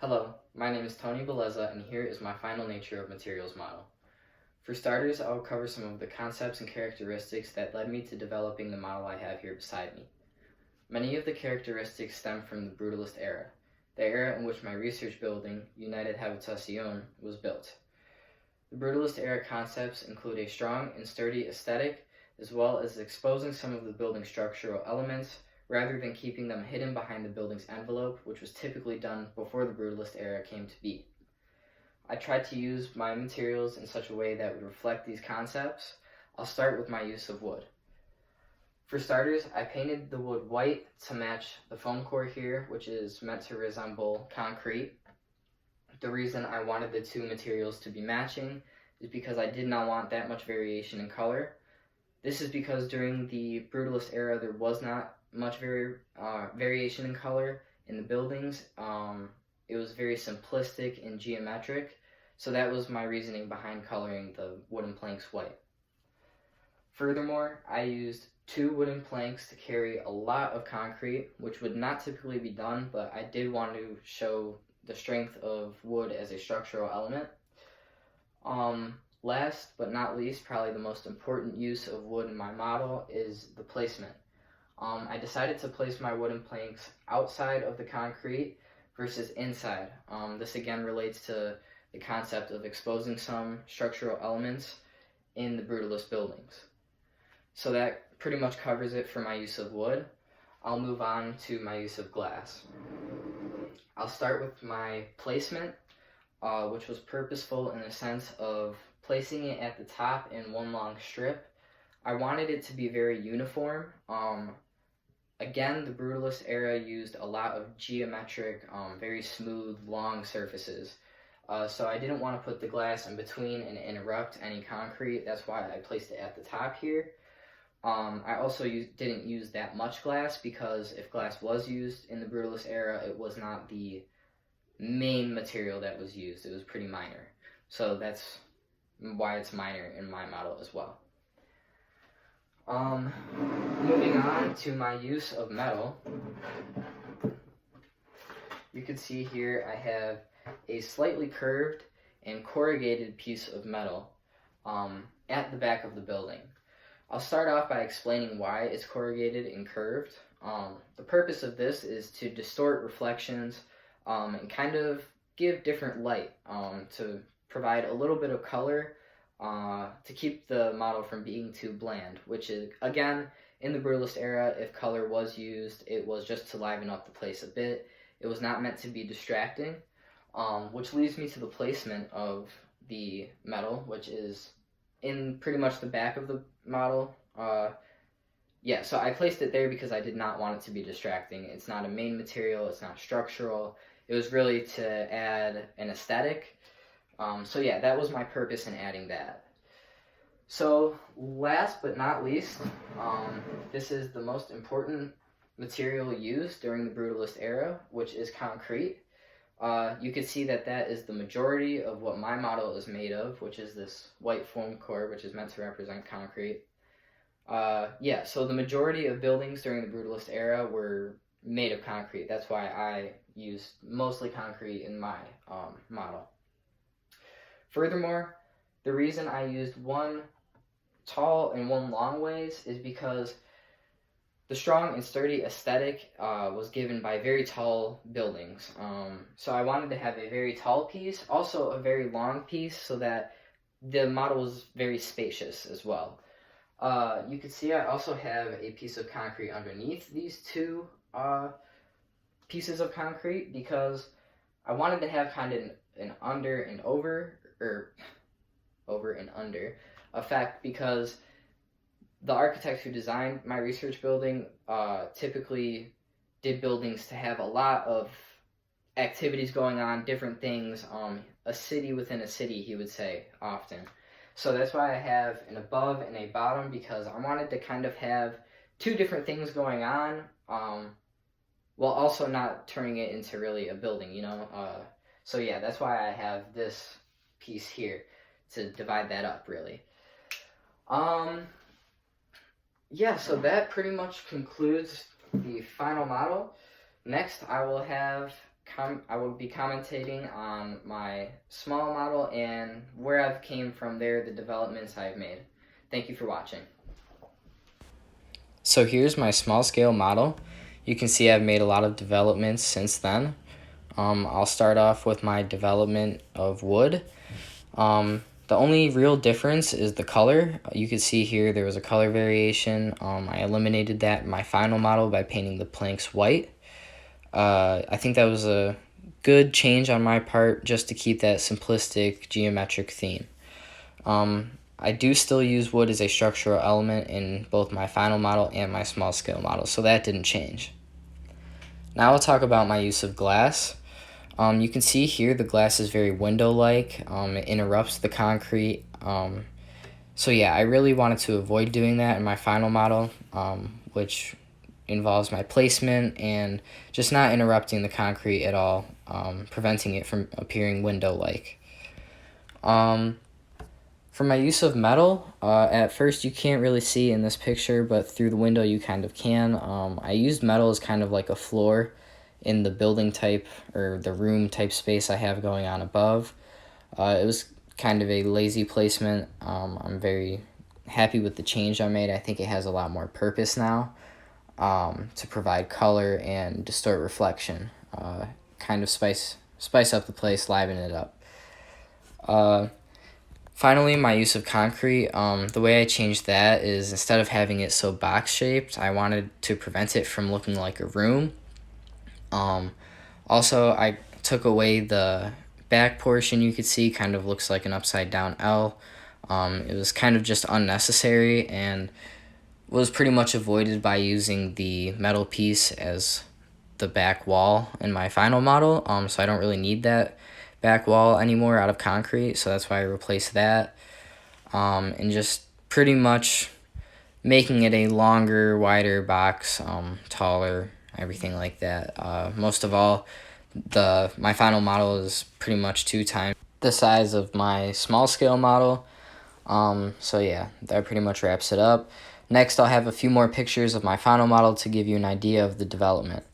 Hello, my name is Tony Bellezza, and here is my final nature of materials model. For starters, I will cover some of the concepts and characteristics that led me to developing the model I have here beside me. Many of the characteristics stem from the Brutalist era, the era in which my research building, United Habitación, was built. The Brutalist era concepts include a strong and sturdy aesthetic, as well as exposing some of the building's structural elements, rather than keeping them hidden behind the building's envelope, which was typically done before the Brutalist era came to be. I tried to use my materials in such a way that would reflect these concepts. I'll start with my use of wood. For starters, I painted the wood white to match the foam core here, which is meant to resemble concrete. The reason I wanted the two materials to be matching is because I did not want that much variation in color. This is because during the Brutalist era, there was not much variation in color in the buildings. It was very simplistic and geometric, so that was my reasoning behind coloring the wooden planks white. Furthermore, I used 2 wooden planks to carry a lot of concrete, which would not typically be done, but I did want to show the strength of wood as a structural element. Last but not least, probably the most important use of wood in my model is the placement. I decided to place my wooden planks outside of the concrete versus inside. This again relates to the concept of exposing some structural elements in the Brutalist buildings. So that pretty much covers it for my use of wood. I'll move on to my use of glass. I'll start with my placement, which was purposeful in the sense of placing it at the top in one long strip. I wanted it to be very uniform. Again, the Brutalist era used a lot of geometric, very smooth, long surfaces. So I didn't want to put the glass in between and interrupt any concrete. That's why I placed it at the top here. I also didn't use that much glass because if glass was used in the Brutalist era, it was not the main material that was used. It was pretty minor. So that's why it's minor in my model as well. Moving on to my use of metal, you can see here I have a slightly curved and corrugated piece of metal at the back of the building. I'll start off by explaining why it's corrugated and curved. The purpose of this is to distort reflections and kind of give different light to provide a little bit of color to keep the model from being too bland, which is, again, in the Brutalist era, if color was used, it was just to liven up the place a bit. It was not meant to be distracting, which leads me to the placement of the metal, which is in pretty much the back of the model. So I placed it there because I did not want it to be distracting. It's not a main material, it's not structural. It was really to add an aesthetic. That was my purpose in adding that. So last but not least, this is the most important material used during the Brutalist era, which is concrete. You can see that that is the majority of what my model is made of, which is this white foam core, which is meant to represent concrete. So the majority of buildings during the Brutalist era were made of concrete. That's why I used mostly concrete in my model. Furthermore, the reason I used one tall and one long ways is because the strong and sturdy aesthetic was given by very tall buildings. So I wanted to have a very tall piece, also a very long piece, so that the model was very spacious as well. You can see I also have a piece of concrete underneath these 2 pieces of concrete because I wanted to have kind of an under and over and under effect, because the architect who designed my research building typically did buildings to have a lot of activities going on, different things, a city within a city, he would say often. So that's why I have an above and a bottom, because I wanted to kind of have 2 different things going on, while also not turning it into really a building, you know? That's why I have this piece here to divide that up, really. So that pretty much concludes the final model. Next, I will have I will be commentating on my small model and where I've came from there, the developments I've made. Thank you for watching. So here's my small scale model. You can see I've made a lot of developments since then. I'll start off with my development of wood. The only real difference is the color. You can see here there was a color variation. I eliminated that in my final model by painting the planks white. I think that was a good change on my part just to keep that simplistic geometric theme. I do still use wood as a structural element in both my final model and my small scale model, so that didn't change. Now I'll talk about my use of glass. You can see here the glass is very window-like. It interrupts the concrete. So yeah, I really wanted to avoid doing that in my final model, which involves my placement and just not interrupting the concrete at all, preventing it from appearing window-like. For my use of metal, at first you can't really see in this picture, but through the window you kind of can. I used metal as kind of like a floor in the building type or the room type space I have going on above. It was kind of a lazy placement. I'm very happy with the change I made. I think it has a lot more purpose now to provide color and distort reflection. Kind of spice up the place, liven it up. Finally, my use of concrete, the way I changed that is instead of having it so box-shaped, I wanted to prevent it from looking like a room. Also, I took away the back portion you could see, kind of looks like an upside-down L. It was kind of just unnecessary and was pretty much avoided by using the metal piece as the back wall in my final model, so I don't really need that back wall anymore out of concrete, so that's why I replaced that, and just pretty much making it a longer, wider box, taller, everything like that. Most of all, my final model is pretty much 2 times the size of my small scale model. So yeah, that pretty much wraps it up. Next, I'll have a few more pictures of my final model to give you an idea of the development.